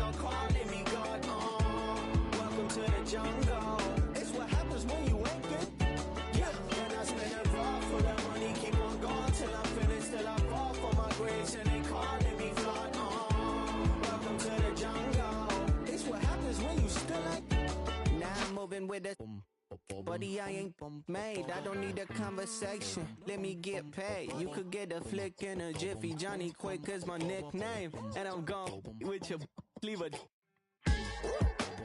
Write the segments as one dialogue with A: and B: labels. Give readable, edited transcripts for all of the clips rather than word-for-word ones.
A: I'm calling me God. Welcome to the jungle. It's what happens when you ain't good. Yeah, then I spend it raw for the money. Keep on going till I'm finished. Till I fall for my grace and they calling me fraud. Welcome to the jungle. It's what happens when you still ain't. Now I'm moving with it. Buddy, I ain't made. I don't need a conversation. Let me get paid. You could get a flick in a jiffy. Johnny Quick is my nickname. And I'm gone with your leave it.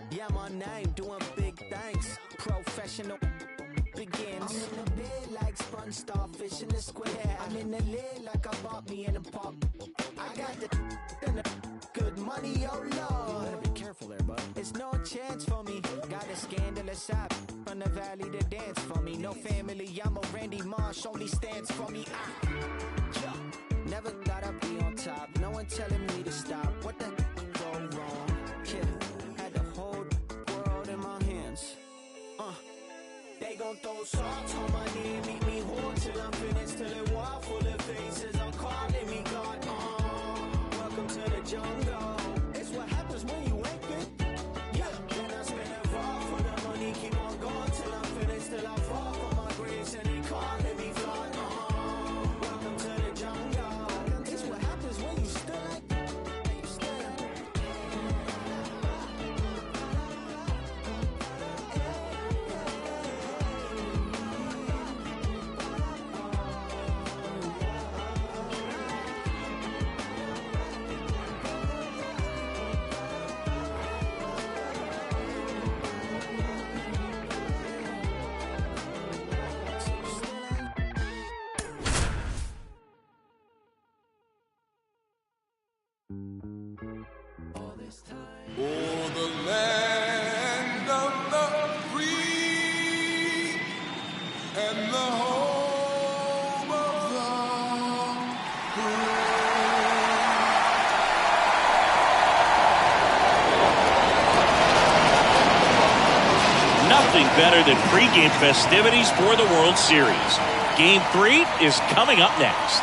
A: Yeah, my name doing big things. Professional begins. I'm in the bed like sponge starfish in the square. I'm in the lid like I bought me in a pop. I got the good money, oh Lord. Better be careful there, bud. It's no chance for me. Got a scandalous app from the valley to dance for me. No family, I'm a Randy Marsh, only stands for me. Yeah. Never thought I'd be on top. No one telling me to stop. What the go wrong? Kid, had the whole world in my hands. They gon' throw salt on my knee, meet me home till I'm finished, till it wall full of faces. I'm calling me God. Welcome to the jungle. It's what happens when you ain't good. Yeah, then I spend it raw for the money. Keep on going till I'm finished, till I fall for my grace and they calling me fraud. Welcome to the jungle. It's what happens when you still ain't. You still ain't.
B: For the land of the free and the home of the
C: Nothing better than pregame festivities for the World Series. Game 3 is coming up next.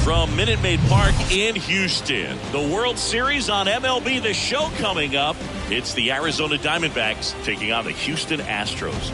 C: From Minute Maid Park in Houston, the World Series on MLB The Show coming up. It's the Arizona Diamondbacks taking on the Houston Astros.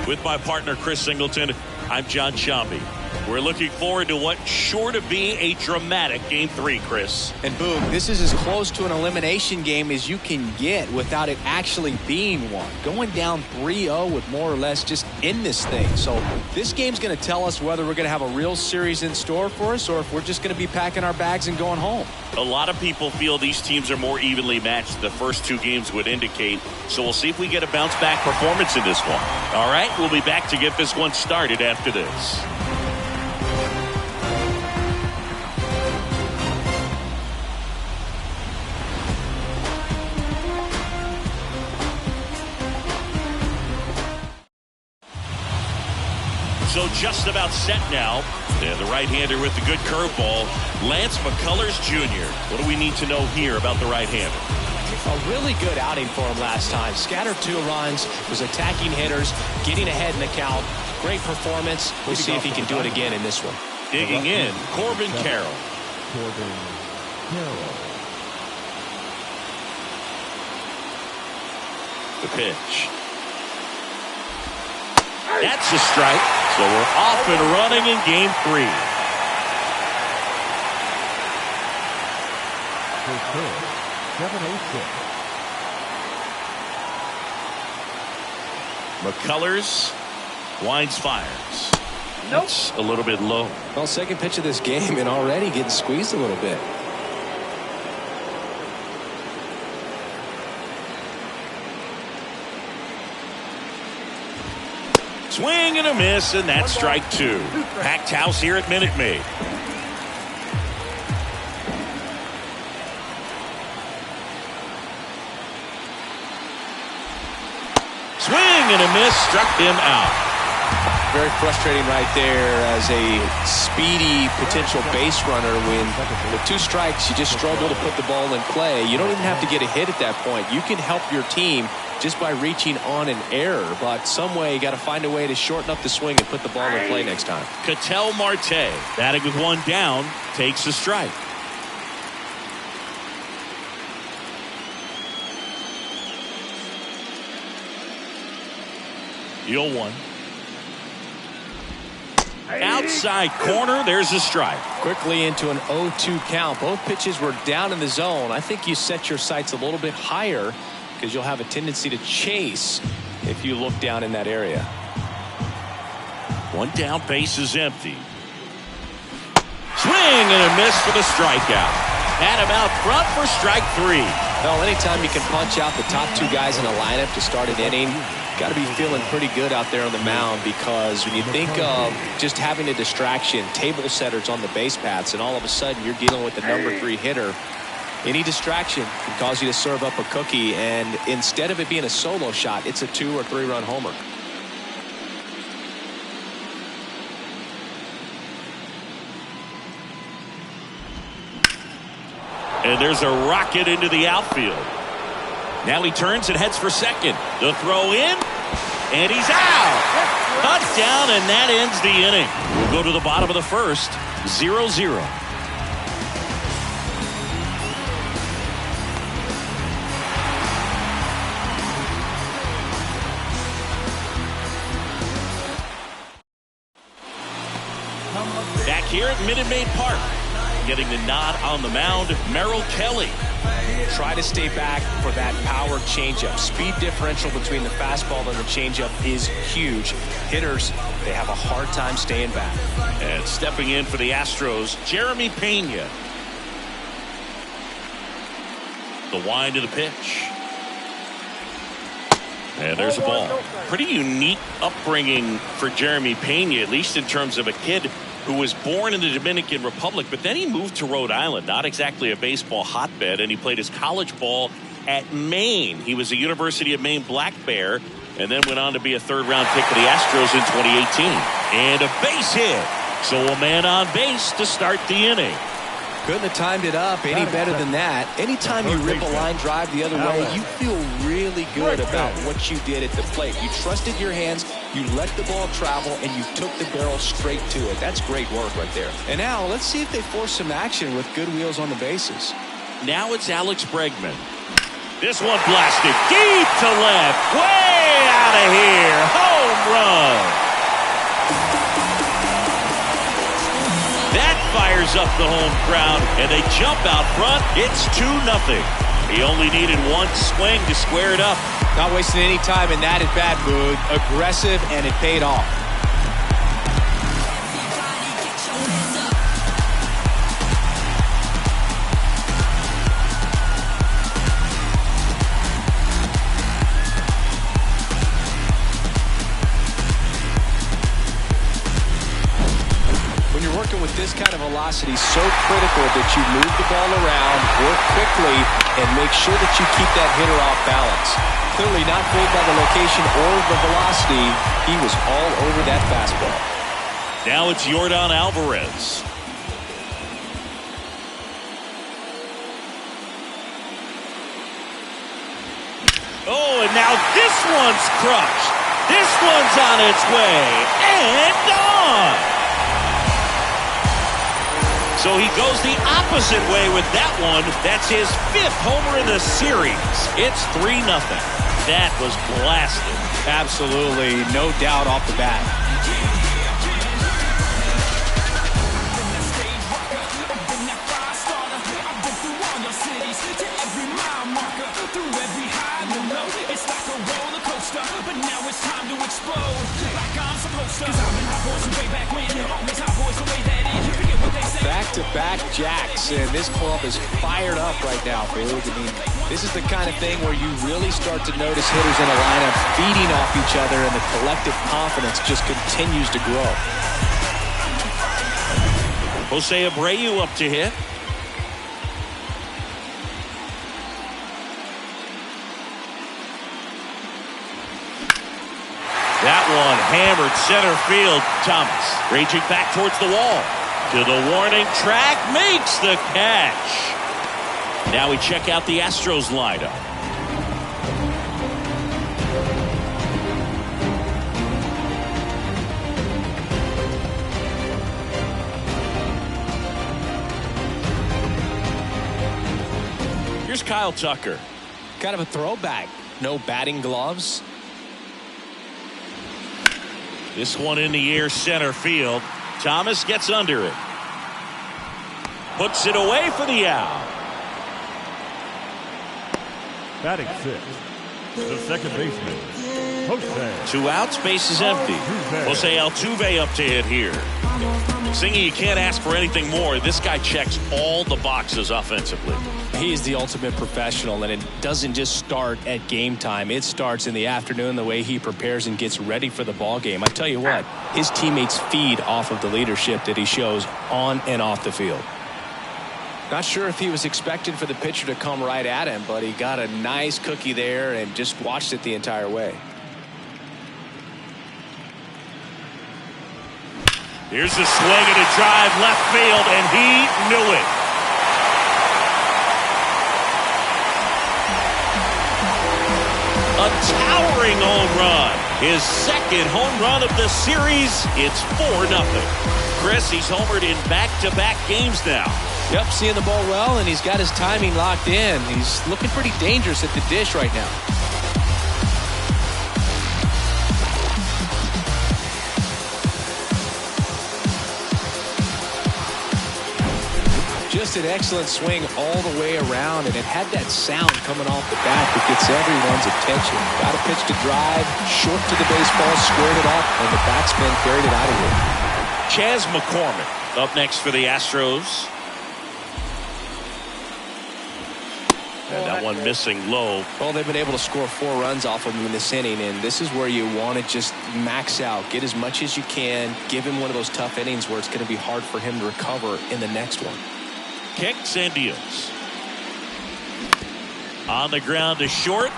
C: With my partner, Chris Singleton, I'm John Shambi. We're looking forward to what's sure to be a dramatic Game 3, Chris.
D: And boom, this is as close to an elimination game as you can get without it actually being one. Going down 3-0 would more or less just end this thing. So this game's going to tell us whether we're going to have a real series in store for us or if we're just going to be packing our bags and going home.
C: A lot of people feel these teams are more evenly matched. The first two games would indicate. So we'll see if we get a bounce-back performance in this one. All right, we'll be back to get this one started after this. So just about set now. And the right-hander with the good curveball, Lance McCullers Jr. What do we need to know here about the right-hander?
D: A really good outing for him last time. Scattered 2 runs, was attacking hitters, getting ahead in the count. Great performance. We'll see if he can do it again in this one.
C: Digging in, Corbin Carroll. The pitch. That's a strike. So we're off and running in Game 3. McCullers winds, fires. Nope. That's a little bit low.
D: Well, second pitch of this game and already getting squeezed a little bit.
C: Swing and a miss, and that's strike 2. Packed house here at Minute Maid. Swing and a miss, struck him out.
D: Very frustrating right there as a speedy potential base runner when with 2 strikes you just struggle to put the ball in play. You don't even have to get a hit at that point. You can help your team just by reaching on an error, but some way you got to find a way to shorten up the swing and put the ball in play next time.
C: Ketel Marte, batting with 1 down, takes a strike. The 0-1. Outside corner, there's a strike.
D: Quickly into an 0-2 count. Both pitches were down in the zone. I think you set your sights a little bit higher because you'll have a tendency to chase if you look down in that area.
C: 1 down, base is empty. Swing and a miss for the strikeout. Had him out front for strike 3.
D: Well, anytime you can punch out the top 2 guys in a lineup to start an inning, got to be feeling pretty good out there on the mound, because when you think of just having a distraction, table setters on the base paths, and all of a sudden you're dealing with the number 3 hitter, any distraction can cause you to serve up a cookie, and instead of it being a solo shot, it's a 2 or 3 run homer.
C: And there's a rocket into the outfield. Now he turns and heads for second. The throw in, and he's out. Touchdown, and that ends the inning. We'll go to the bottom of the first, 0-0. Back here at Minute Maid Park, getting the nod on the mound, Merrill Kelly.
D: Try to stay back for that power changeup. Speed differential between the fastball and the changeup is huge. Hitters, they have a hard time staying back.
C: And stepping in for the Astros, Jeremy Pena. The wind of the pitch. And there's a ball. Pretty unique upbringing for Jeremy Pena, at least in terms of a kid who was born in the Dominican Republic, but then he moved to Rhode Island, not exactly a baseball hotbed, and he played his college ball at Maine. He was a University of Maine Black Bear, and then went on to be a 3rd-round pick for the Astros in 2018. And a base hit. So a man on base to start the inning.
D: Couldn't have timed it up any better than that. Anytime you rip a line drive the other way, you feel really good about what you did at the plate. You trusted your hands, you let the ball travel, and you took the barrel straight to it. That's great work right there. And now let's see if they force some action with good wheels on the bases.
C: Now it's Alex Bregman. This one blasted deep to left. Way out of here. Home run. That fires up the home crowd, and they jump out front. It's 2-0. He only needed 1 swing to square it up.
D: Not wasting any time in that at-bat mood. Aggressive, and it paid off. With this kind of velocity, so critical that you move the ball around, work quickly, and make sure that you keep that hitter off balance. Clearly not fooled by the location or the velocity. He was all over that fastball.
C: Now it's Yordan Alvarez. Oh, and now this one's crushed. This one's on its way and gone. So he goes the opposite way with that one. That's his 5th homer in the series. It's 3-0. That was blasted.
D: Absolutely, no doubt off the bat. Back-to-back jacks, and this club is fired up right now, Felix. I mean, this is the kind of thing where you really start to notice hitters in a lineup feeding off each other, and the collective confidence just continues to grow.
C: Jose Abreu up to hit. That one hammered center field. Thomas raging back towards the wall. To the warning track, makes the catch. Now we check out the Astros lineup. Here's Kyle Tucker.
D: Kind of a throwback. No batting gloves.
C: This one in the air center field. Thomas gets under it. Puts it away for the out.
E: Batting six, the second baseman, Jose.
C: 2 outs, base is empty. Jose Altuve up to hit here. Singy, you can't ask for anything more. This guy checks all the boxes offensively.
D: He's the ultimate professional, and it doesn't just start at game time. It starts in the afternoon, the way he prepares and gets ready for the ball game. I tell you what, his teammates feed off of the leadership that he shows on and off the field. Not sure if he was expecting for the pitcher to come right at him, but he got a nice cookie there and just watched it the entire way.
C: Here's a swing and a drive left field, and he knew it. A towering home run. His second home run of the series. It's 4-0. Chris, he's homered in back-to-back games now.
D: Yep, seeing the ball well, and he's got his timing locked in. He's looking pretty dangerous at the dish right now. Just an excellent swing all the way around, and it had that sound coming off the bat that gets everyone's attention. Got a pitch to drive, short to the baseball, squared it up, and the batsman carried it out of here.
C: Chas McCormick up next for the Astros. And that one missing low.
D: Well, they've been able to score 4 runs off of him in this inning, and this is where you want to just max out, get as much as you can, give him one of those tough innings where it's going to be hard for him to recover in the next one.
C: Kicks and deals. On the ground to short.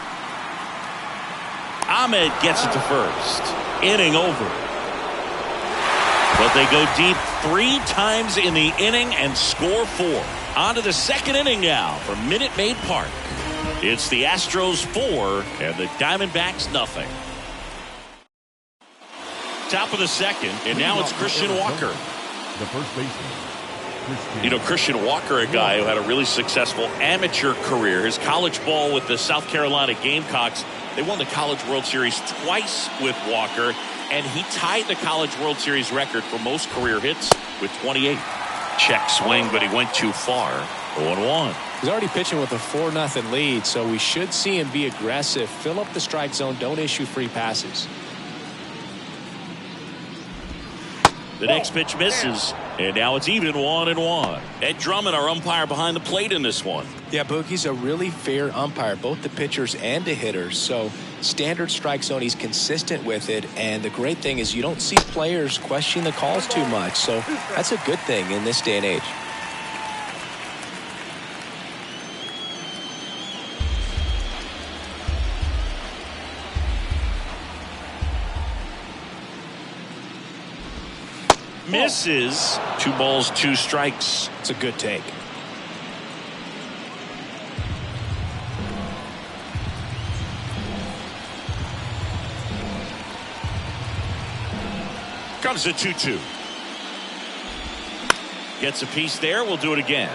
C: Ahmed gets it to first. Inning over. But they go deep 3 times in the inning and score 4. On to the second inning now from Minute Maid Park. It's the Astros 4 and the Diamondbacks nothing. Top of the second, and now it's Christian Walker.
E: The first baseman.
C: You know, Christian Walker, a guy who had a really successful amateur career. His college ball with the South Carolina Gamecocks. They won the College World Series twice with Walker, and he tied the College World Series record for most career hits with 28. Check swing, but he went too far. 0-1.
D: He's already pitching with a 4-0 lead, so we should see him be aggressive, fill up the strike zone, don't issue free passes.
C: The next pitch misses, and now it's even 1-1. Ed Drummond, our umpire behind the plate in this one.
D: Yeah, Boogie's a really fair umpire, both the pitchers and the hitters. So standard strike zone, he's consistent with it. And the great thing is you don't see players question the calls too much. So that's a good thing in this day and age.
C: Misses. 2 balls, 2 strikes.
D: It's a good take.
C: Comes a 2-2. Gets a piece there. We'll do it again.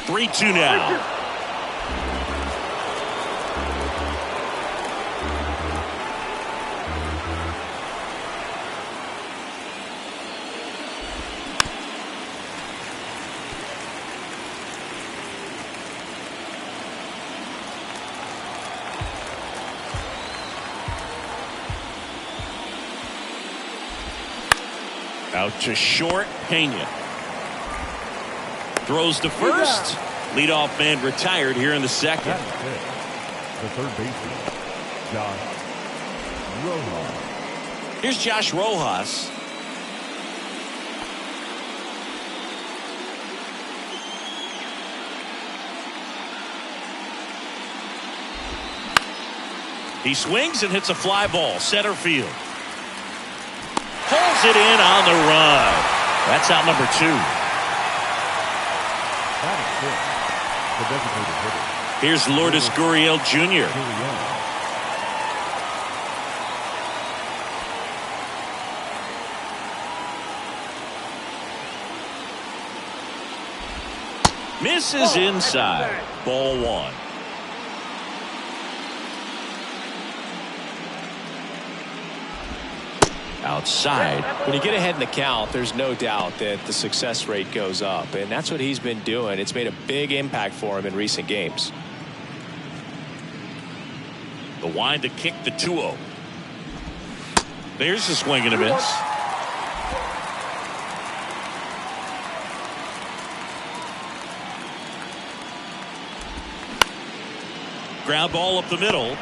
C: Three-two now. Out to short, Pena. Throws to first. Leadoff man retired here in the second.
E: The third baseman, Josh Rojas.
C: Here's Josh Rojas. He swings and hits a fly ball center field. Pulls it in on the run. That's out number 2.
E: Batting fifth, the designated hitter.
C: Here's Lourdes Gurriel Jr. Misses inside. Ball 1. Outside.
D: When you get ahead in the count, there's no doubt that the success rate goes up, and that's what he's been doing. It's made a big impact for him in recent games.
C: The wind to kick the 2-0. There's a swing and a miss. Ground ball up the middle.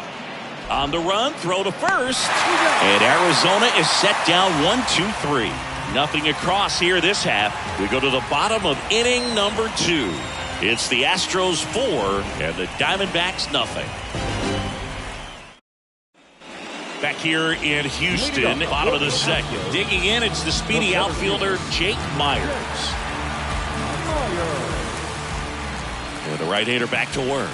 C: On the run, throw to first. And Arizona is set down 1-2-3. Nothing across here this half. We go to the bottom of inning number 2. It's the Astros 4 and the Diamondbacks nothing. Back here in Houston, bottom of the second. Digging in, it's the speedy outfielder Jake Myers. And the right-hander back to work.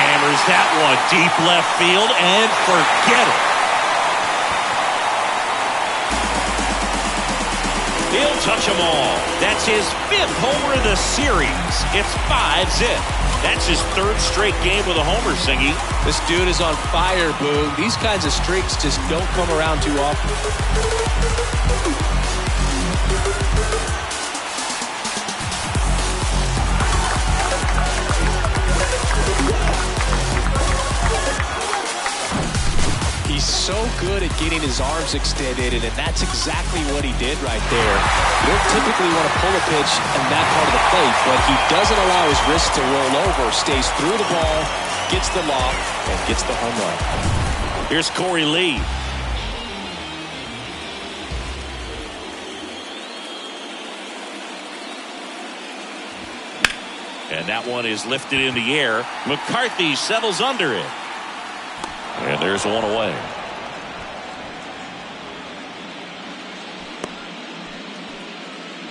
C: Hammers that one deep left field and forget it. He'll touch them all. That's his 5th homer in the series. It's 5-zip. That's his 3rd straight game with a homer, Singy.
D: This dude is on fire, Boog. These kinds of streaks just don't come around too often. He's so good at getting his arms extended, and that's exactly what he did right there. You don't typically want to pull a pitch in that part of the plate, but he doesn't allow his wrist to roll over, stays through the ball, gets the lock, and gets the home run.
C: Here's Corey Lee. And that one is lifted in the air. McCarthy settles under it. And there's one away.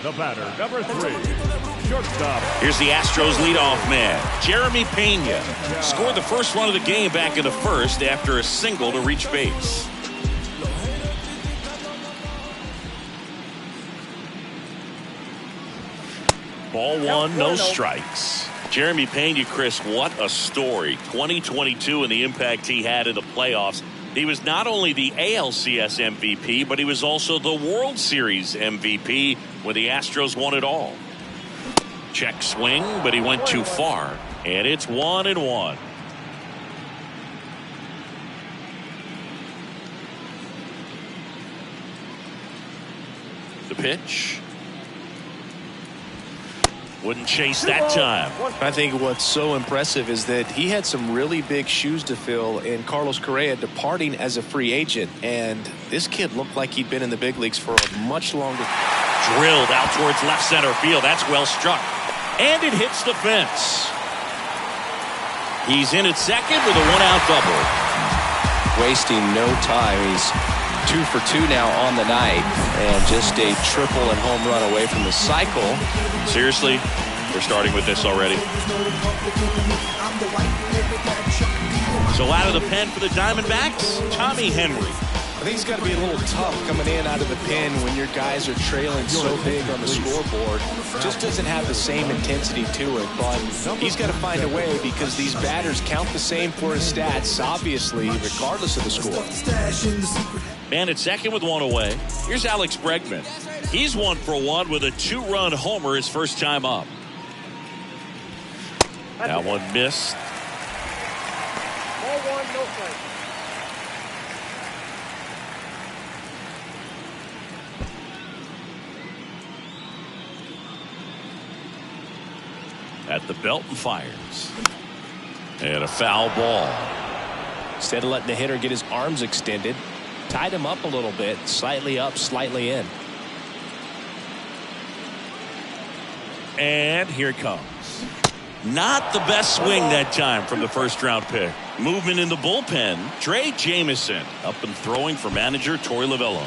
E: The batter, number 3, shortstop.
C: Here's the Astros leadoff man, Jeremy Pena. Scored the first run of the game back in the 1st after a single to reach base. Ball 1, no strikes. Jeremy Pena, Chris, what a story. 2022 and the impact he had in the playoffs. He was not only the ALCS MVP, but he was also the World Series MVP when the Astros won it all. Check swing, but he went too far. And it's 1-1. The pitch. Wouldn't chase that time.
D: I think what's so impressive is that he had some really big shoes to fill in Carlos Correa departing as a free agent, and this kid looked like he'd been in the big leagues for a much longer.
C: Drilled out towards left center field. That's well struck. And it hits the fence. He's in at second with a 1-out double.
D: Wasting no time. He's 2 for 2 now on the night, and just a triple and home run away from the cycle.
C: Seriously, we're starting with this already. So out of the pen for the Diamondbacks, Tommy Henry.
D: I think it's got to be a little tough coming in out of the pen when your guys are trailing so big on the scoreboard. Just doesn't have the same intensity to it, but he's got to find a way because these batters count the same for his stats, obviously, regardless of the score.
C: Man at second with 1 away. Here's Alex Bregman. He's 1 for 1 with a 2-run homer his first time up. That one missed.
F: Ball 1, no strike.
C: At the belt and fires. And a foul ball.
D: Instead of letting the hitter get his arms extended, tied him up a little bit, slightly up, slightly in.
C: And here it comes. Not the best swing that time from the first-round pick. Movement in the bullpen. Trey Jamison up and throwing for manager Torey Lovullo.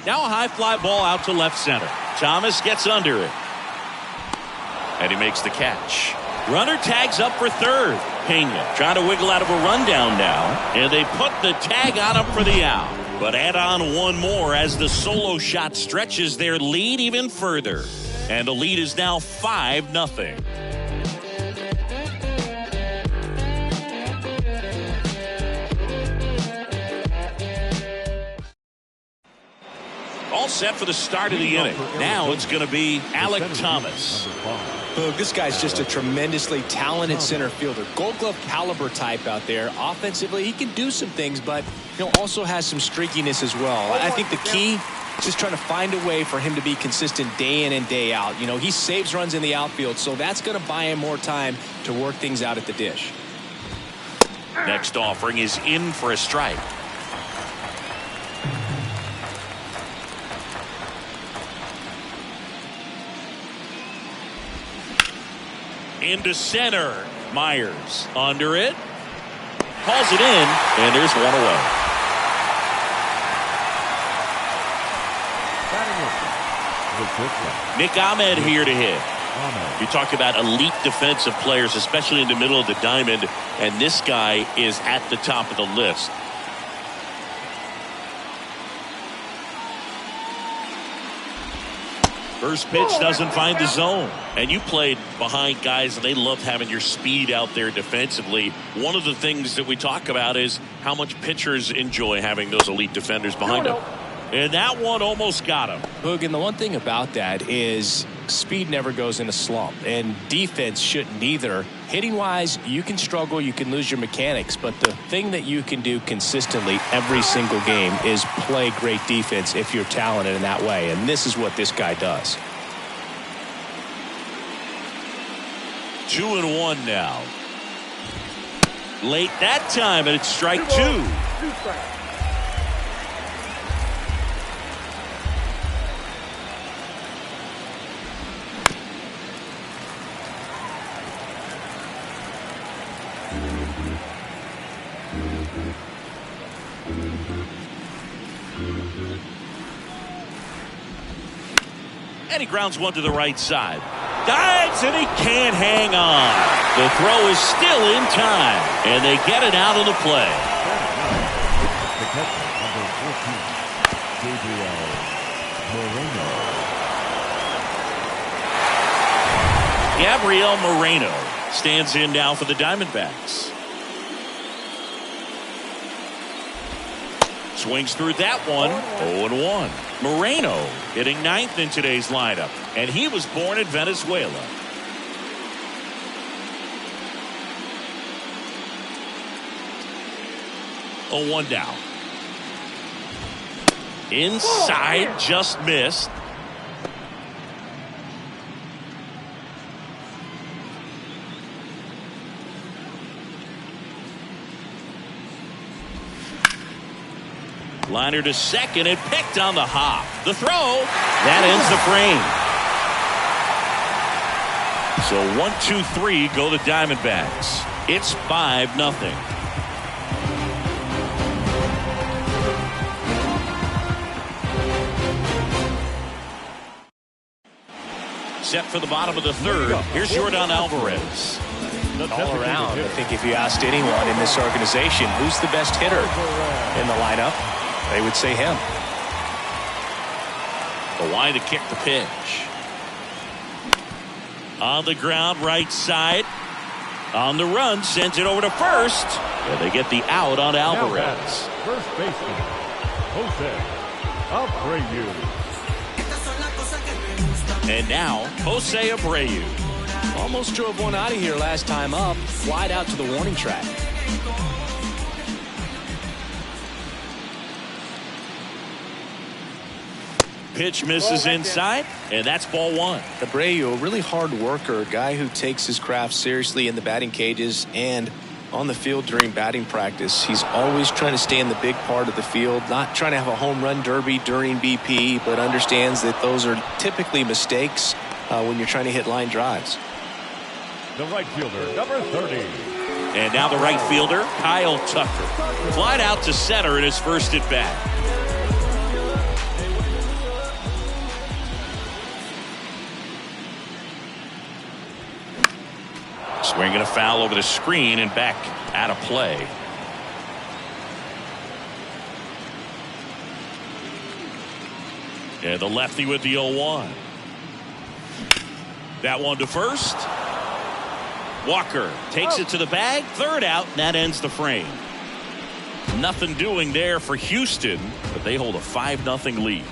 C: Now a high fly ball out to left center. Thomas gets under it. And he makes the catch. Runner tags up for third. Pena trying to wiggle out of a rundown now. And they put the tag on him for the out. But add on one more as the solo shot stretches their lead even further. And the lead is now 5-0. All set for the start of the inning. Now it's going to be Alec Thomas.
D: This guy's just a tremendously talented center fielder. Gold Glove caliber type out there. Offensively, he can do some things, but also has some streakiness as well. I think the key is just trying to find a way for him to be consistent day in and day out. He saves runs in the outfield, so that's going to buy him more time to work things out at the dish.
C: Next offering is in for a strike. Into center. Myers under it. Calls it in, and there's one away. Nick Ahmed here to hit. You talk about elite defensive players, especially in the middle of the diamond, and this guy is at the top of the list. First pitch doesn't find the zone. And you played behind guys, and they love having your speed out there defensively. One of the things that we talk about is how much pitchers enjoy having those elite defenders behind them. And that one almost got him.
D: Boog, and the one thing about that is speed never goes in a slump, and defense shouldn't either. Hitting wise, you can struggle, you can lose your mechanics, but the thing that you can do consistently every single game is play great defense if you're talented in that way, and this is what this guy does.
C: 2-1 now. Late that time, and it's strike two. And he grounds one to the right side. Dives, and he can't hang on. The throw is still in time, and they get it out of the play. Gabriel Moreno stands in now for the Diamondbacks. Swings through that one. 0-1. Moreno hitting ninth in today's lineup, and he was born in Venezuela. Oh, 1 down. Inside, just missed. Liner to second and picked on the hop. The throw, that ends the frame. So 1, 2, 3 go the Diamondbacks. It's 5-0. Set for the bottom of the third. Here's Yordan Alvarez.
D: All around, I think if you asked anyone in this organization who's the best hitter in the lineup, they would say him.
C: The line to kick the pitch. On the ground, right side. On the run, sends it over to first. And they get the out on Alvarez.
E: First baseman, Jose Abreu.
C: And now, Jose Abreu.
D: Almost drove one out of here last time up. Flied out to the warning track.
C: Pitch misses inside, and that's ball one.
D: Abreu, a really hard worker, a guy who takes his craft seriously in the batting cages and On the field during batting practice, he's always trying to stay in the big part of the field, not trying to have a home run derby during BP, but understands that those are typically mistakes when you're trying to hit line drives.
E: The right fielder, number 30.
C: And now the right fielder, Kyle Tucker. Flied out to center in his first at bat. Swinging a foul over the screen and back out of play. And the lefty with the 0-1. That one to first. Walker takes it to the bag. Third out, and that ends the frame. Nothing doing there for Houston, but they hold a 5-0 lead.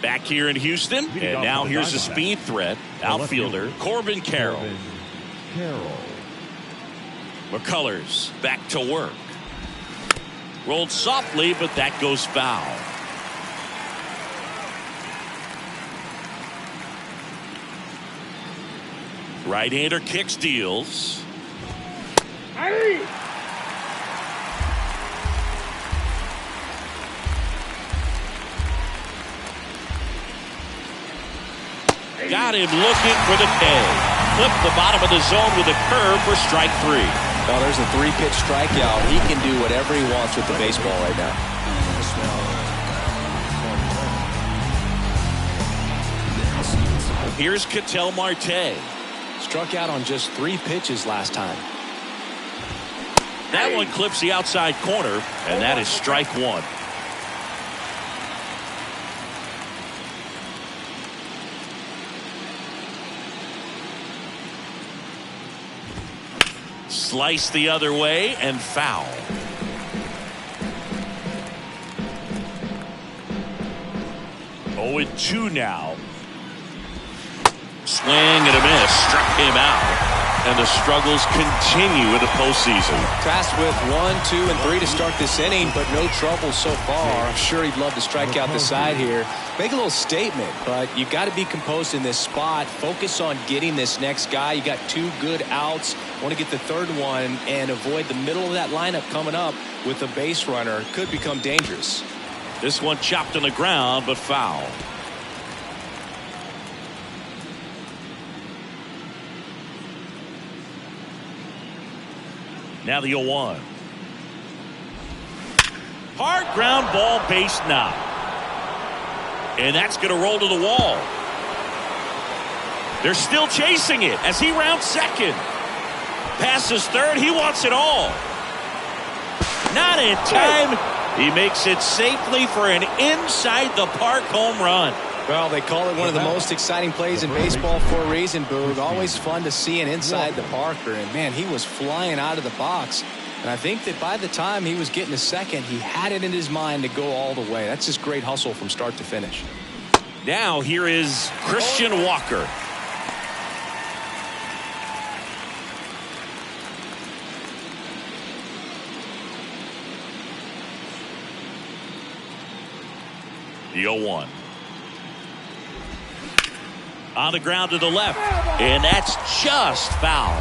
C: Back here in Houston, and now here's a speed threat. Outfielder Corbin Carroll. McCullers back to work. Rolled softly, but that goes foul. Right-hander kicks, deals. Got him looking for the K. Flipped the bottom of the zone with a curve for strike 3.
D: Well, there's a 3-pitch strikeout. He can do whatever he wants with the baseball right now.
C: Here's Ketel Marte.
D: Struck out on just 3 pitches last time.
C: That one clips the outside corner, and that is strike 1. Slice the other way and foul. Oh, 2 now. Swing and a miss. Struck him out. And the struggles continue in the postseason.
D: Tasked with 1, 2, and 3 to start this inning, but no trouble so far. I'm sure he'd love to strike out the side here. Make a little statement, but you got to be composed in this spot. Focus on getting this next guy. You got 2 good outs. Want to get the 3rd one and avoid the middle of that lineup coming up with a base runner. Could become dangerous.
C: This one chopped on the ground, but foul. Now the 0-1. Hard ground ball, base knock. And that's going to roll to the wall. They're still chasing it as he rounds second. Passes third. He wants it all. Not in time. He makes it safely for an inside the park home run.
D: Well, they call it one of the most exciting plays in baseball for a reason, Boog. Always fun to see an inside the parker. And, man, he was flying out of the box. And I think that by the time he was getting to second, he had it in his mind to go all the way. That's just great hustle from start to finish.
C: Now here is Christian Walker. The 0-1. On the ground to the left, and that's just foul.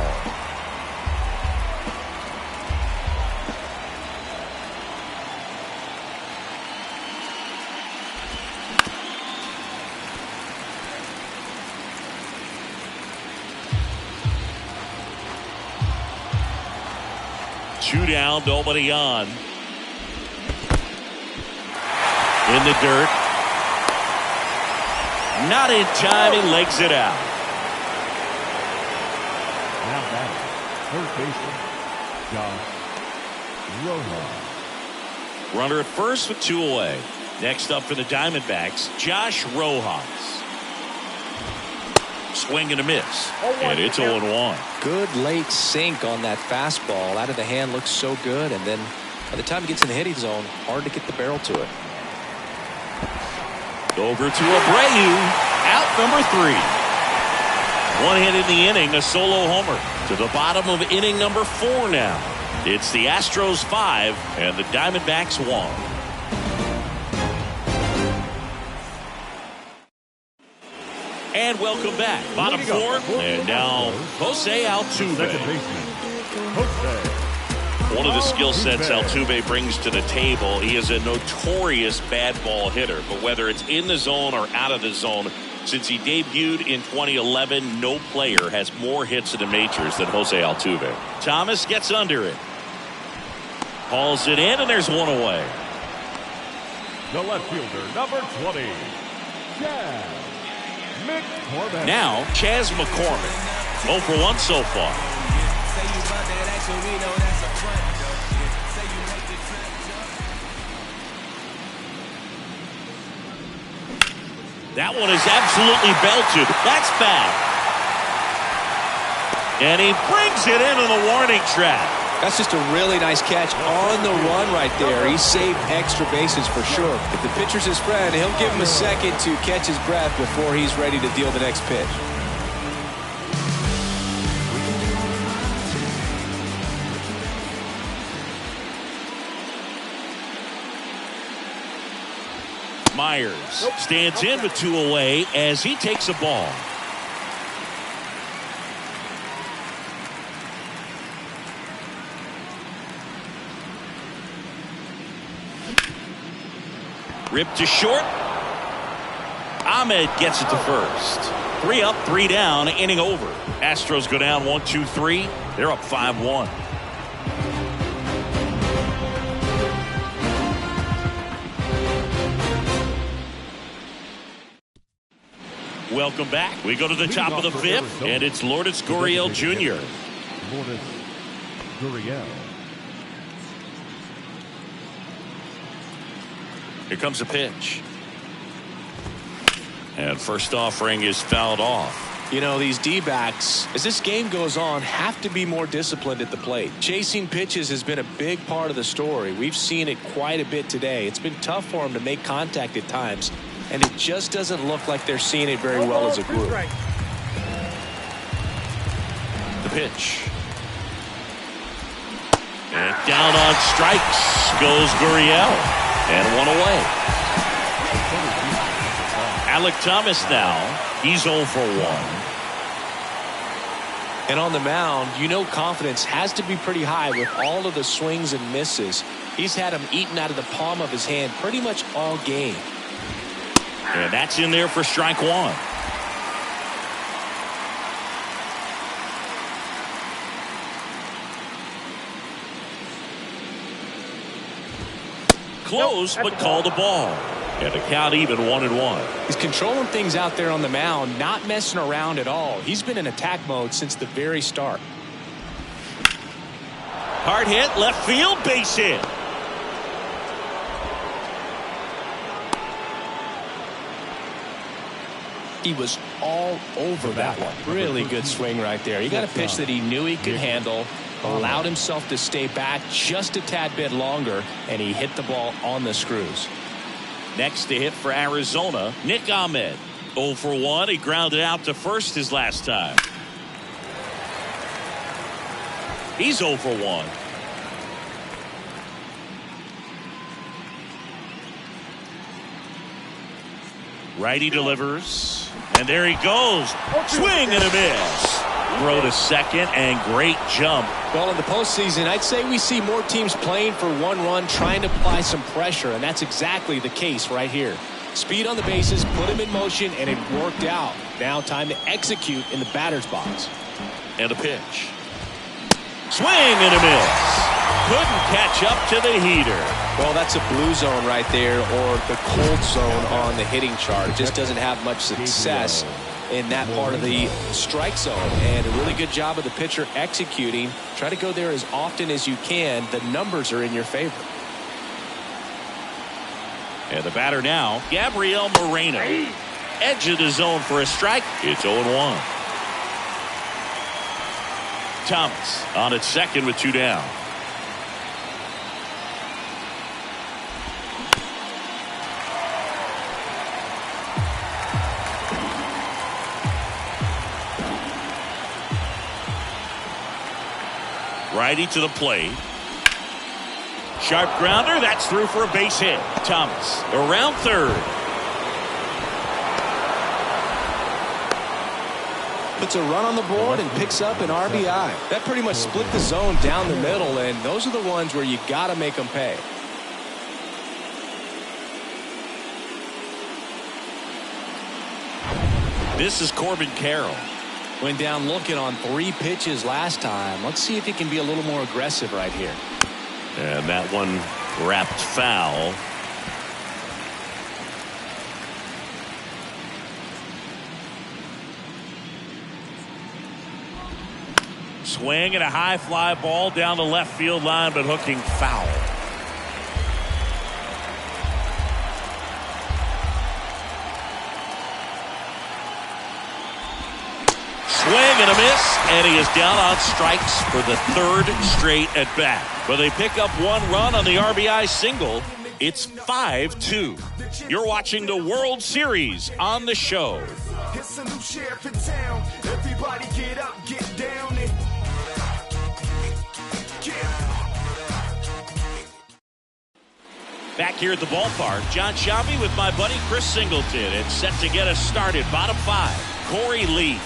C: Two down, nobody on. In the dirt. Not in time, he legs it out.
E: Now batting, third baseman, Josh Rojas.
C: Runner at first with 2 away. Next up for the Diamondbacks, Josh Rojas. Swing and a miss. And it's 0-1.
D: Good late sink on that fastball. Out of the hand looks so good, and then by the time it gets in the hitting zone, hard to get the barrel to it.
C: Over to Abreu. Out number 3. 1 hit in the inning, a solo homer. To the bottom of inning number 4 now. It's the Astros 5 and the Diamondbacks 1. And welcome back. Bottom four, and now Jose
E: Second
C: Altuve.
E: baseman, Jose.
C: One of the skill sets Altuve brings to the table, he is a notorious bad ball hitter. But whether it's in the zone or out of the zone, since he debuted in 2011, no player has more hits in the majors than Jose Altuve. Thomas gets under it. Hauls it in, and there's one away.
E: The left fielder, number 20, Chas McCormick.
C: Now, Chas McCormick. 0 for 1 so far. That one is absolutely belted. That's bad. And he brings it into the warning track.
D: That's just a really nice catch on the run right there. He saved extra bases for sure. If the pitcher's his friend, he'll give him a second to catch his breath before he's ready to deal the next pitch.
C: Myers stands in with 2 away as he takes a ball. Ripped to short. Ahmed gets it to first. 3 up, 3 down, inning over. Astros go down 1-2-3. They're up 5-1. Welcome back. We go to the top of the 5th, and it's Lourdes Gurriel Jr.
E: Lourdes Gurriel.
C: Here comes a pitch. And first offering is fouled off.
D: You know, these D-backs, as this game goes on, have to be more disciplined at the plate. Chasing pitches has been a big part of the story. We've seen it quite a bit today. It's been tough for them to make contact at times, and it just doesn't look like they're seeing it very well as a group.
C: The pitch. And down on strikes goes Gurriel. And 1 away. Alek Thomas now. He's 0 for 1.
D: And on the mound, you know confidence has to be pretty high with all of the swings and misses. He's had them eaten out of the palm of his hand pretty much all game.
C: And that's in there for strike 1. Close, but called a ball. And the count even 1-1.
D: He's controlling things out there on the mound, not messing around at all. He's been in attack mode since the very start.
C: Hard hit, left field, base hit.
D: He was all over that one. Really good swing right there. He got a pitch that he knew he could handle, allowed himself to stay back just a tad bit longer, and he hit the ball on the screws.
C: Next to hit for Arizona, Nick Ahmed. 0 for 1. He grounded out to first his last time. He's 0 for 1. Righty delivers. And there he goes. Swing and a miss. Throw to second and great jump.
D: Well, in the postseason, I'd say we see more teams playing for one run, trying to apply some pressure, and that's exactly the case right here. Speed on the bases, put him in motion, and it worked out. Now time to execute in the batter's box.
C: And a pitch. Swing and a miss. Couldn't catch up to the heater.
D: Well, that's a blue zone right there, or the cold zone on the hitting chart. It just doesn't have much success in that part of the strike zone, and a really good job of the pitcher executing. Try to go there as often as you can. The numbers are in your favor.
C: And the batter now, Gabriel Moreno. Edge of the zone for a strike. It's 0-1. Thomas on at second with 2 down. Righty to the plate. Sharp grounder. That's through for a base hit. Thomas around third.
D: puts a run on the board and picks up an RBI. That pretty much split the zone down the middle, and those are the ones where you got to make them pay.
C: This is Corbin Carroll.
D: Went down looking on 3 pitches last time. Let's see if he can be a little more aggressive right here.
C: And that one wrapped foul. Swing and a high fly ball down the left field line, but hooking foul. Swing and a miss, and he is down on strikes for the 3rd straight at bat. But they pick up 1 run on the RBI single. It's 5-2. You're watching the World Series on the show.
A: It's a new sheriff in town. Everybody get up, get down and
C: Back here at the ballpark, John Sciambi with my buddy Chris Singleton. It's set to get us started. Bottom 5, Corey Lee.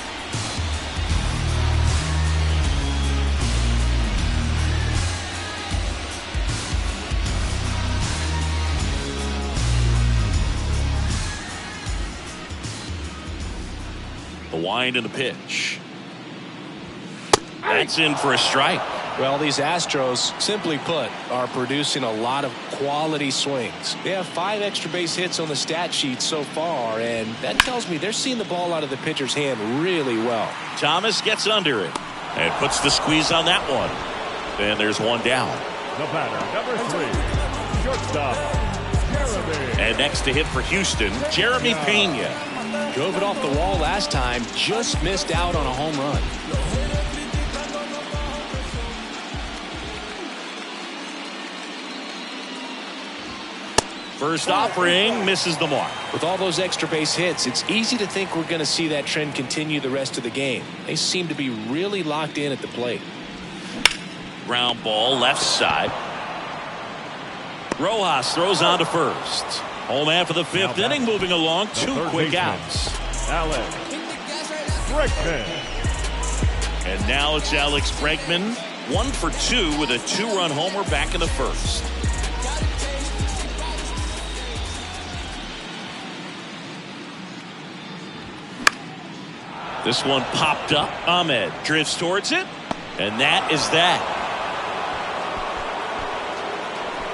C: The wind and the pitch. That's in for a strike.
D: Well, these Astros, simply put, are producing a lot of quality swings. They have 5 extra base hits on the stat sheet so far, and that tells me they're seeing the ball out of the pitcher's hand really well.
C: Thomas gets under it and puts the squeeze on that one. Then there's one down.
E: The batter, number 3, shortstop, Jeremy.
C: And next to hit for Houston, Jeremy Pena.
D: Drove it off the wall last time, just missed out on a home run.
C: First offering misses the mark.
D: With all those extra base hits, it's easy to think we're going to see that trend continue the rest of the game. They seem to be really locked in at the plate.
C: Ground ball left side. Rojas throws on to first. Home man for the 5th inning, moving along. 2 quick outs.
E: Alex Bregman.
C: And now it's Alex Bregman, 1 for 2 with a 2-run homer back in the 1st. This one popped up. Ahmed drifts towards it, and that is that.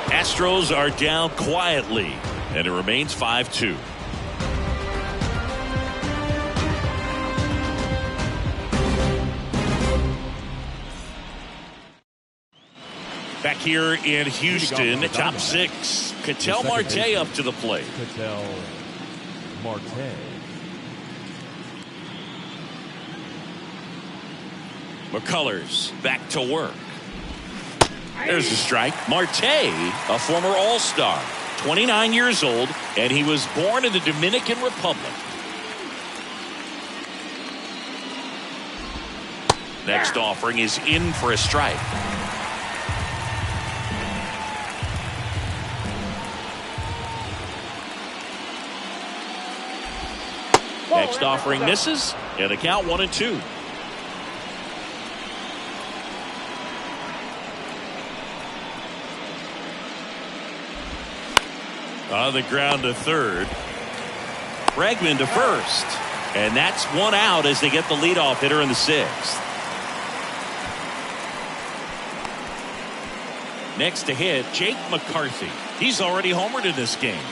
C: Astros are down quietly, and it remains 5-2. Back here in Houston, top 6. Ketel Marte up to the plate.
E: Ketel Marte.
C: McCullers back to work. There's the strike. Marte, a former All-Star, 29 years old, and he was born in the Dominican Republic. Next offering is in for a strike. Next offering misses, and the count 1-2. On the ground to third. Bregman to first. And that's 1 out as they get the leadoff hitter in the 6th. Next to hit, Jake McCarthy. He's already homered in this game.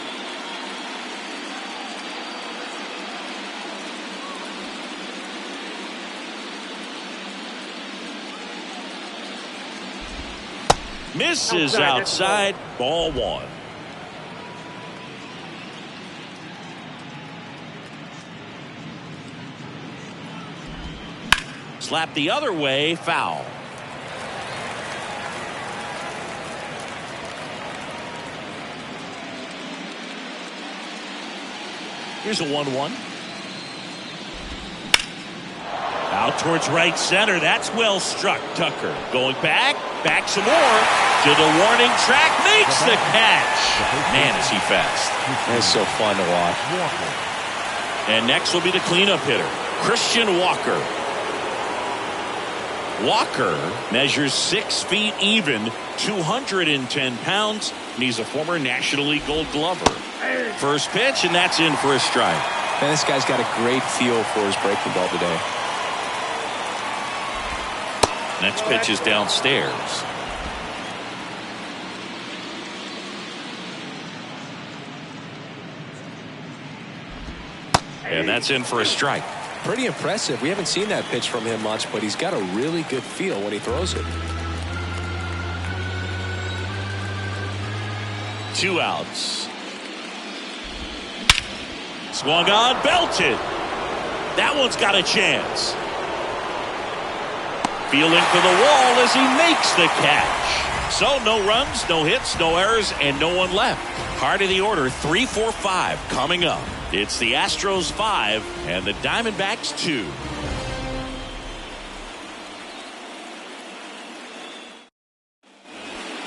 C: Misses outside. Ball 1. Slap the other way, foul. Here's a 1-1. Out towards right center. That's well struck. Tucker going back some more to the warning track. Makes the catch. Man, is he fast.
D: It's so fun to watch.
C: And next will be the cleanup hitter, Christian Walker. Walker measures 6 feet even, 210 pounds, and he's a former National League Gold Glover. First pitch, and that's in for a strike.
D: Man, this guy's got a great feel for his breaking ball today.
C: Next pitch is downstairs. And that's in for a strike.
D: Pretty impressive. We haven't seen that pitch from him much, but he's got a really good feel when he throws it.
C: 2 outs. Swung on, belted. That one's got a chance. Fielding for the wall as he makes the catch. So no runs, no hits, no errors, and no one left. Part of the order, 3, 4, 5 coming up. It's the Astros 5 and the Diamondbacks 2.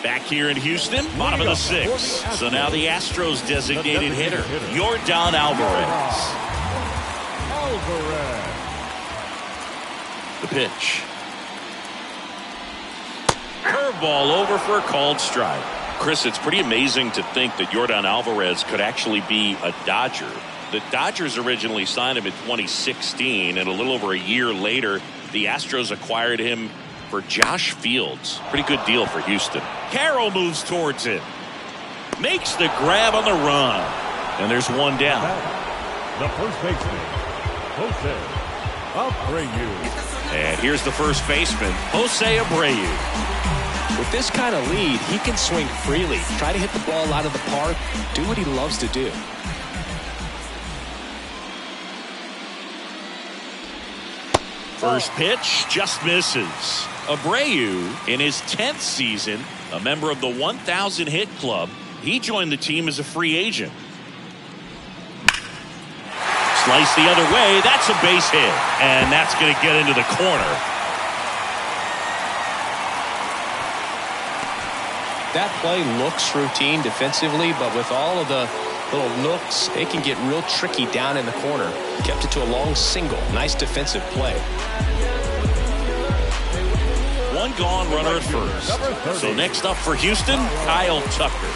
C: Back here in Houston, bottom of the 6th. So now the Astros designated hitter, Yordan Alvarez. The pitch. Curveball over for a called strike. Chris, it's pretty amazing to think that Yordan Alvarez could actually be a Dodger. The Dodgers originally signed him in 2016, and a little over a year later, the Astros acquired him for Josh Fields. Pretty good deal for Houston. Carroll moves towards it. Makes the grab on the run. And there's one down.
E: The first baseman, Jose Abreu.
C: And here's the first baseman, Jose Abreu.
D: With this kind of lead, he can swing freely, try to hit the ball out of the park, do what he loves to do.
C: First pitch just misses. Abreu, in his 10th season, a member of the 1,000 hit club, he joined the team as a free agent. Slice the other way, that's a base hit, and that's going to get into the corner.
D: That play looks routine defensively, but with all of the little nooks, it can get real tricky down in the corner. Kept it to a long single. Nice defensive play.
C: One gone, runner at first. So next up for Houston, Kyle Tucker.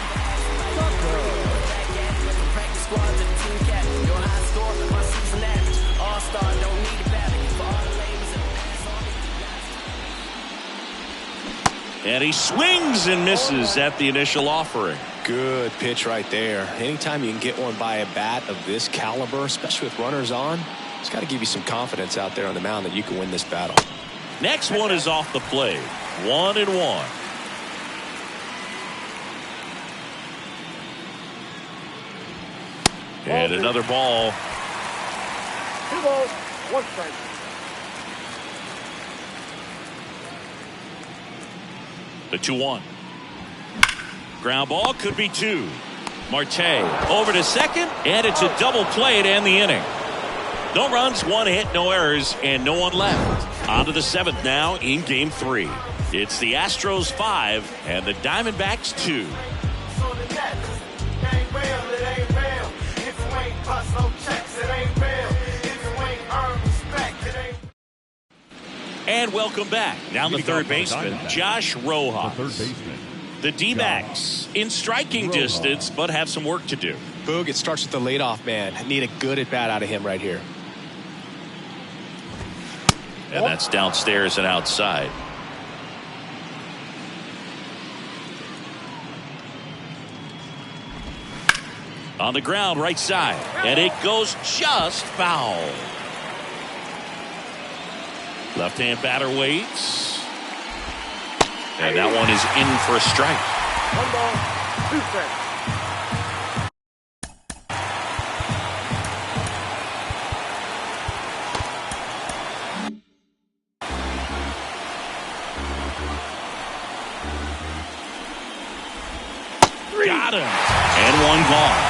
C: And he swings and misses at the initial offering.
D: Good pitch right there. Anytime you can get one by a bat of this caliber, especially with runners on, it's got to give you some confidence out there on the mound that you can win this battle.
C: Next one is off the plate. 1-1. And another ball.
F: 2 balls, 1 strike.
C: The 2-1. Ground ball could be 2. Marte over to second, and it's a double play to end the inning. No runs, 1 hit, no errors, and no one left. On to the 7th now in Game 3. It's the Astros 5 and the Diamondbacks 2. And welcome back. Now the third baseman, Josh Rojas.
E: The third baseman.
C: The D-backs in striking distance, but have some work to do.
D: Boog, it starts with the leadoff man. Need a good at-bat out of him right here.
C: And that's downstairs and outside. On the ground, right side. And it goes just foul. Left-hand batter waits. And that one is in for a strike.
F: 1 ball, 2 strikes.
C: Got him. And 1 gone.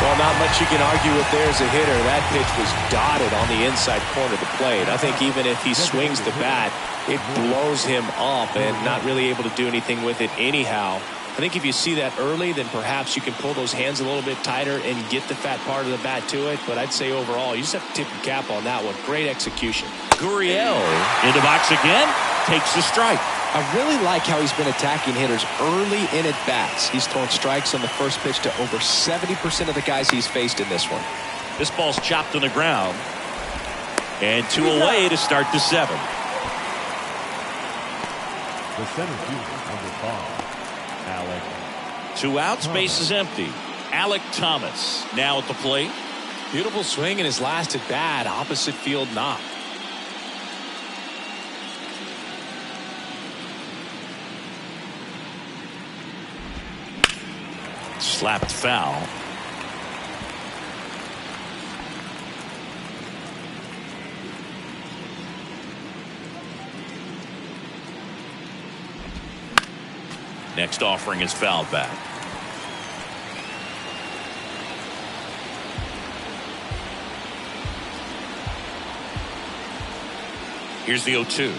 D: Well, not much you can argue with there as a hitter. That pitch was dotted on the inside corner of the plate. I think even if he swings the bat, it blows him up and not really able to do anything with it anyhow. think if you see that early, then perhaps you can pull those hands a little bit tighter and get the fat part of the bat to it. But I'd say overall, you just have to tip your cap on that one. Great execution.
C: Gurriel in the box again, takes the strike.
D: I really like how he's been attacking hitters early in at bats. He's thrown strikes on the first pitch to over 70% of the guys he's faced in this one.
C: This ball's chopped on the ground. And 2 away to start the 7th.
E: The center fielder, number 5, Alec.
C: 2 outs, base is empty. Alec Thomas now at the plate.
D: Beautiful swing in his last at bat, opposite field knock.
C: Slapped foul. Next offering is fouled back. Here's the 0-2.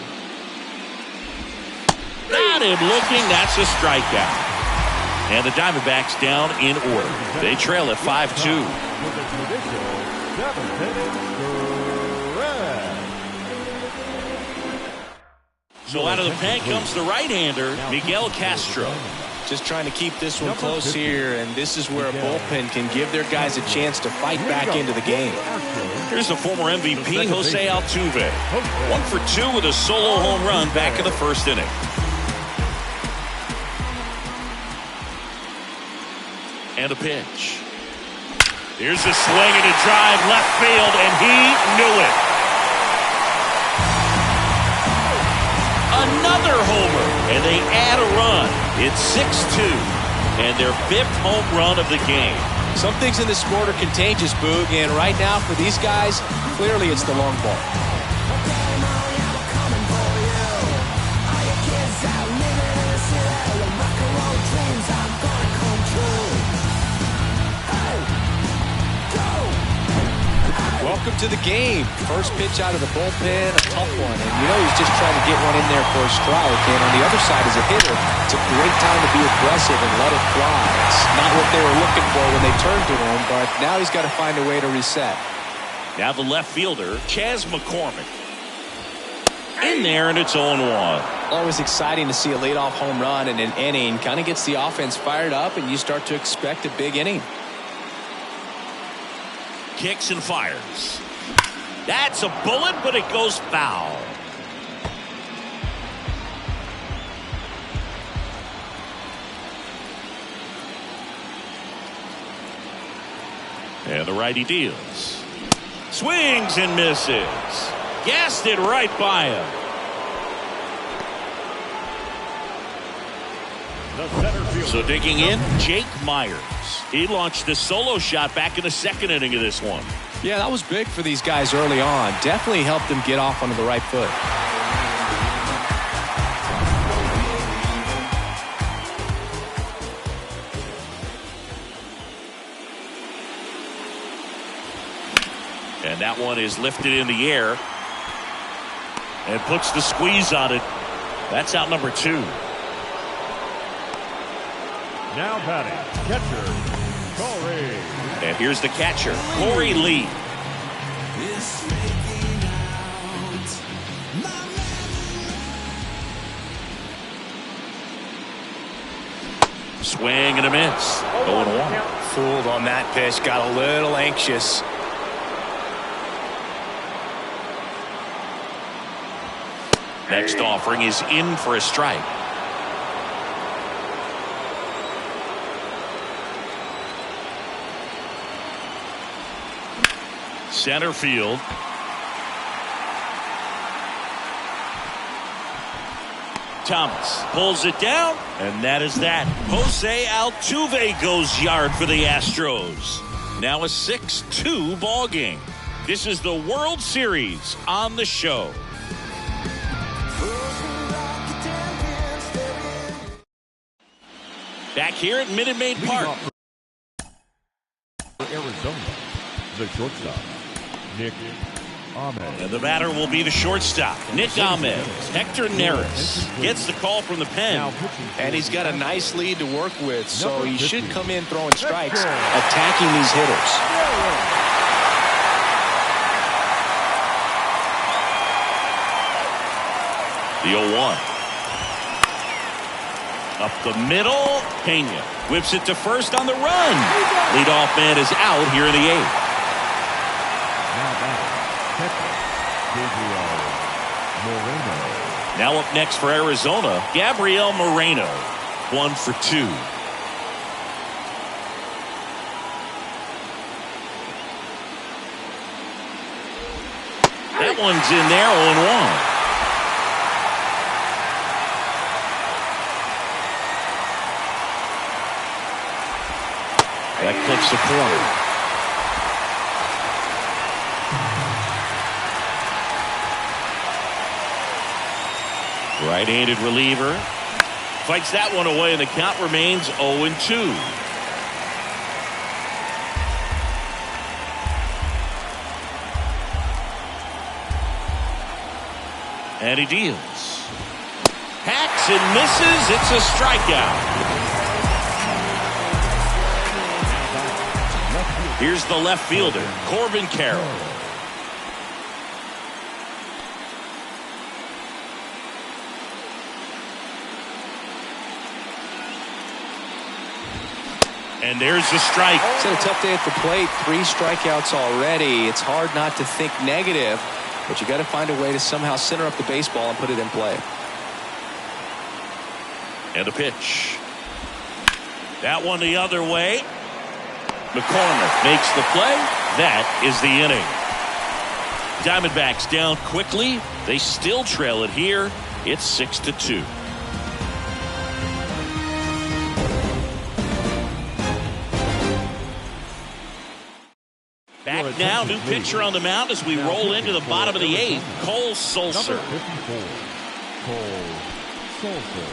C: Got him looking. That's a strikeout. And the Diamondbacks down in order. They trail at 5-2. So out of the pen comes the right-hander, Miguel Castro.
D: Just trying to keep this one close here, and this is where a bullpen can give their guys a chance to fight back into the game.
C: Here's the former MVP, Jose Altuve. 1 for 2 with a solo home run back in the first inning. And a pitch. Here's a swing and a drive left field, and he knew it. Another homer, and they add a run. It's 6-2, and their 5th home run of the game.
D: Some things in this sport are contagious, Boog, and right now for these guys, clearly it's the long ball. Welcome to the game. First pitch out of the bullpen, a tough one. And you know he's just trying to get one in there for a strike. And on the other side as a hitter, it's a great time to be aggressive and let it fly. It's not what they were looking for when they turned to him, but now he's got to find a way to reset.
C: Now the left fielder, Chas McCormick. In there, and it's 0-1.
D: Always exciting to see a leadoff home run in an inning. Kind of gets the offense fired up, and you start to expect a big inning.
C: Kicks and fires. That's a bullet, but it goes foul. And the righty deals. Swings and misses. Gassed it right by him. So digging in, Jake Myers. He launched a solo shot back in the second inning of this one.
D: Yeah, that was big for these guys early on. Definitely helped them get off onto the right foot.
C: And that one is lifted in the air and puts the squeeze on it. That's out number 2.
E: Now batting, catcher, Corey.
C: And here's the catcher, Corey Lee. Swing and a miss. 0-1.
D: Fooled on that pitch, got a little anxious.
C: Next offering is in for a strike. Center field. Thomas pulls it down, and that is that. Jose Altuve goes yard for the Astros. Now a 6-2 ball game. This is the World Series on the show. Back here at Minute Maid Park.
E: Arizona, the shortstop, Nick
C: And the batter will be the shortstop, Nick Ahmed. Hector Neris gets the call from the pen.
D: And he's got a nice lead to work with, so he should come in throwing strikes, attacking these hitters.
C: The 0-1. Up the middle, Pena whips it to first on the run. Leadoff man is out here in the 8th. Now up next for Arizona, Gabriel Moreno, 1 for 2. That one's in there, 0-1. That clips the corner. Right-handed reliever fights that one away, and the count remains 0-2. And he deals. Hacks and misses. It's a strikeout. Here's the left fielder, Corbin Carroll. And there's the strike.
D: It's been a tough day at the plate. 3 strikeouts already. It's hard not to think negative, but you got to find a way to somehow center up the baseball and put it in play.
C: And a pitch. That one the other way. McCormick makes the play. That is the inning. Diamondbacks down quickly. They still trail it here. It's 6-2. Back now, new pitcher on the mound as we roll into the bottom of the 8th. Cole Sulser.
E: Number 54, Cole Sulser.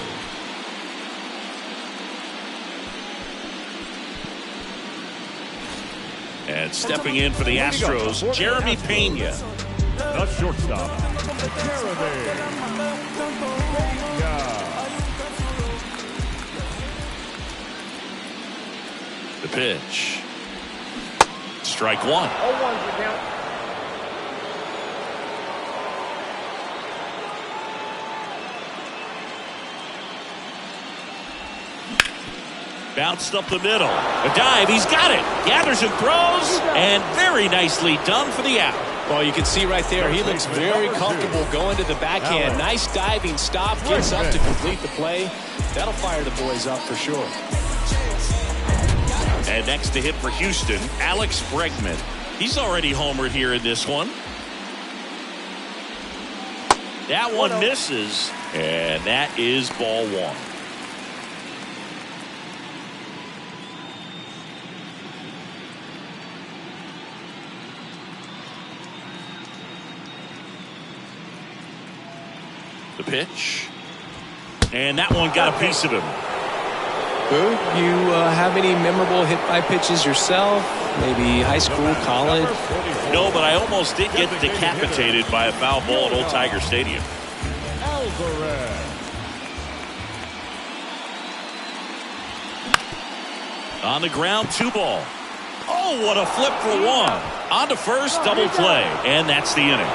C: And stepping in for the Astros, Jeremy Pena.
E: The shortstop, Jeremy Pena.
C: The pitch. Strike 1.
F: 0-1's the count.
C: Bounced up the middle. A dive. He's got it. Gathers and throws. And very nicely done for the out.
D: Well, you can see right there, he looks very comfortable going to the backhand. Nice diving stop. Gets up to complete the play. That'll fire the boys up for sure.
C: And next to hit for Houston, Alex Bregman. He's already homered here in this one. That one misses. And that is ball 1. The pitch. And that one got a piece of him.
D: You have any memorable hit-by pitches yourself? Maybe high school, college?
C: No, but I almost did get decapitated by a foul ball at Old Tiger Stadium. On the ground, 2 ball. Oh, what a flip for 1. On to first, double play. And that's the inning.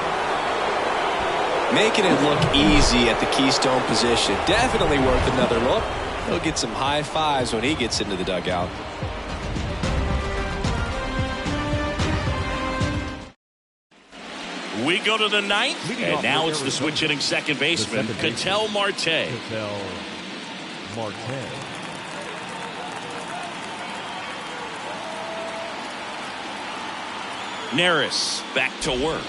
D: Making it look easy at the Keystone position. Definitely worth another look. He'll get some high fives when he gets into the dugout.
C: We go to the 9th, and now it's the switch hitting second baseman, Ketel Marte.
E: Ketel Marte.
C: Neris back to work.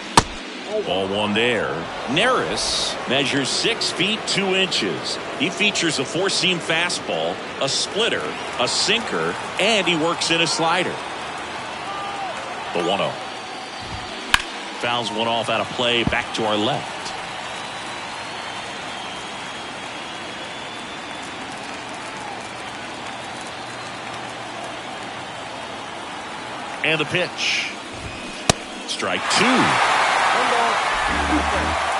C: Ball 1 there. Neris measures 6 feet 2 inches. He features a 4-seam fastball, a splitter, a sinker, and he works in a slider. The 1-0. Fouls one off out of play, back to our left. And the pitch. Strike 2.
F: One ball, 2 strikes.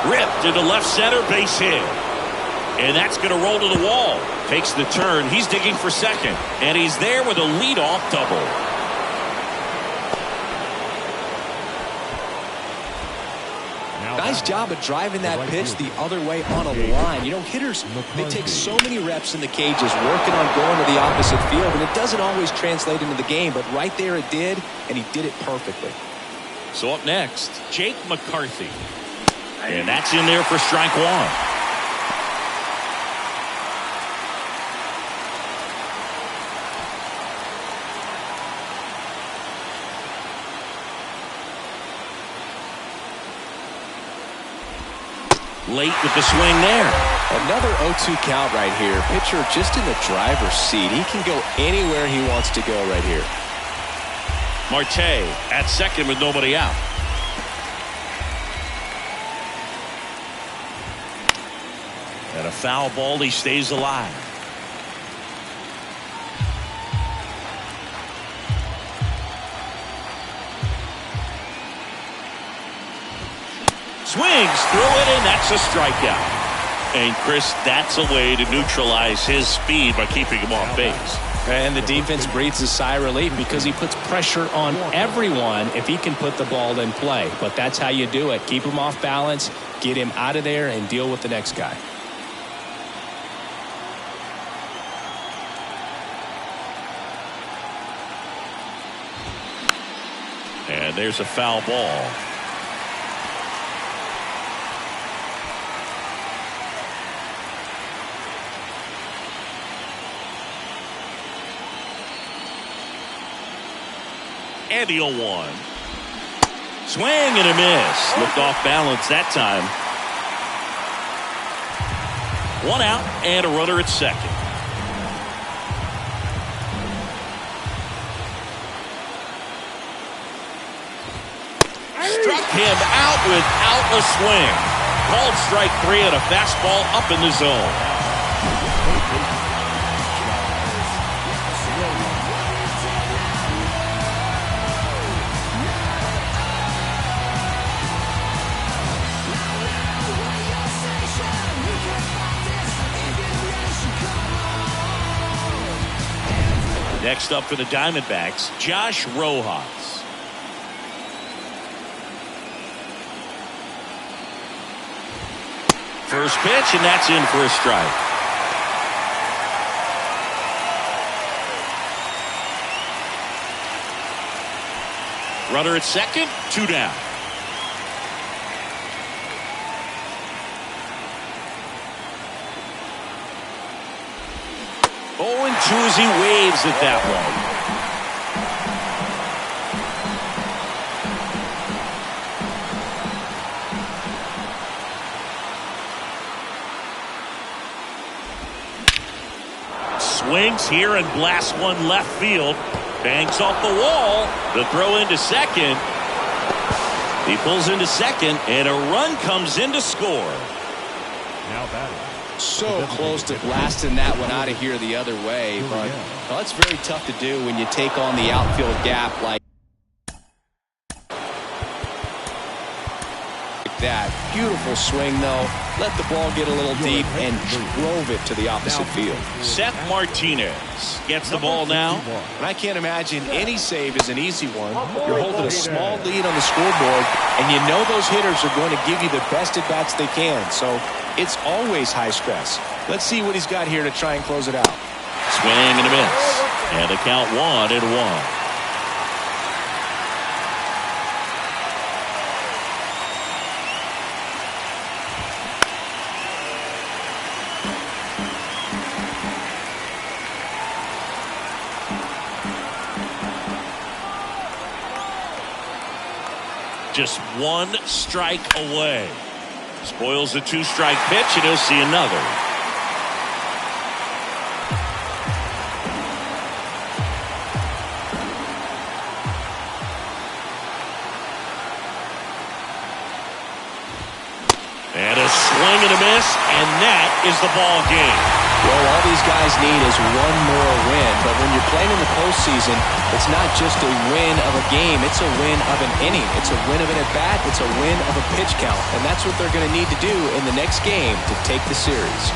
C: Ripped into left center, base hit. And that's going to roll to the wall. Takes the turn. He's digging for second. And he's there with a leadoff double.
D: Nice job of driving that pitch the other way on a line. You know, hitters, they take so many reps in the cages working on going to the opposite field, and it doesn't always translate into the game, but right there it did, and he did it perfectly.
C: So up next, Jake McCarthy. And that's in there for strike one. Late with the swing there.
D: Another 0-2 count right here. Pitcher just in the driver's seat. He can go anywhere he wants to go right here.
C: Marte at second with nobody out. And a foul ball, he stays alive. Swings through it, and that's a strikeout. And Chris, that's a way to neutralize his speed by keeping him off base.
G: And the defense breathes a sigh of relief because he puts pressure on everyone if he can put the ball in play. But that's how you do it. Keep him off balance, get him out of there, and deal with the next guy.
C: And there's a foul ball. And the 0-1. Swing and a miss. Looked off balance that time. 1 out and a runner at second. Struck him out without a swing. Called strike 3 and a fastball up in the zone. Next up for the Diamondbacks, Josh Rojas. First pitch, and that's in for a strike. Runner at second, 2 down. Oh, and 2 as he waves at that one. Swings here and blasts one left field. Bangs off the wall. The throw into second. He pulls into second, and a run comes in to score.
E: Now batting.
D: So close to blasting that one out of here the other way, but well, that's very tough to do when you take on the outfield gap like that. Beautiful swing, though. Let the ball get a little deep and drove it to the opposite field.
C: Seth Martinez gets the ball now.
D: And I can't imagine any save is an easy one. You're holding a small lead on the scoreboard, and you know those hitters are going to give you the best at-bats they can. So it's always high stress. Let's see what he's got here to try and close it out.
C: Swing and a miss. And the count 1-1. Just 1 strike away. Spoils the 2-strike pitch, and he'll see another. And a swing and a miss, and that is the ball game.
D: Well, these guys need is one more win. But when you're playing in the postseason, it's not just a win of a game. It's a win of an inning. It's a win of an at-bat. It's a win of a pitch count. And that's what they're going to need to do in the next game to take the series.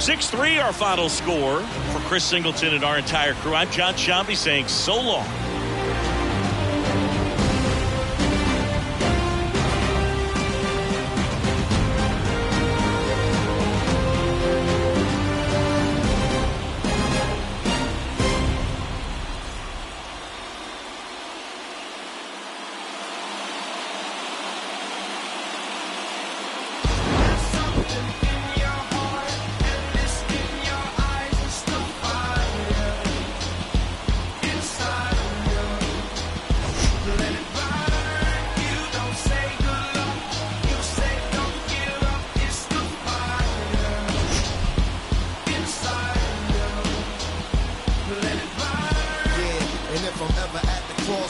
C: Six-3, our final score. For Chris Singleton and our entire crew, I'm John Shambi saying so long.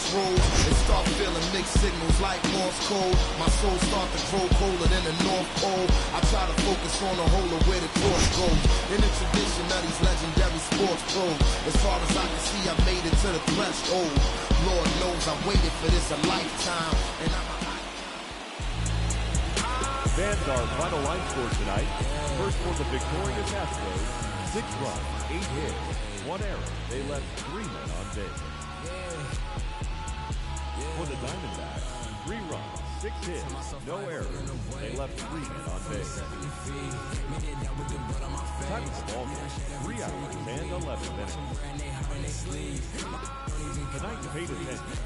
B: And start feeling mixed signals like Morse code. My soul start to grow colder than the North Pole. I try to focus on the whole of where the cross goes. In the tradition of these legendary sports pros, as far as I can see, I made it to the threshold. Lord knows I waited for this a lifetime, and I'm a
E: Fans, our final line score tonight. First for the victorious Astros, 6 runs, 8 hits, 1 error. They left 3 men on base. For the Diamondbacks, 3 runs, 6 hits, no errors. They left 3 men on base. Time of the ball game, 3 hours and 11 minutes. Tonight, paid attention.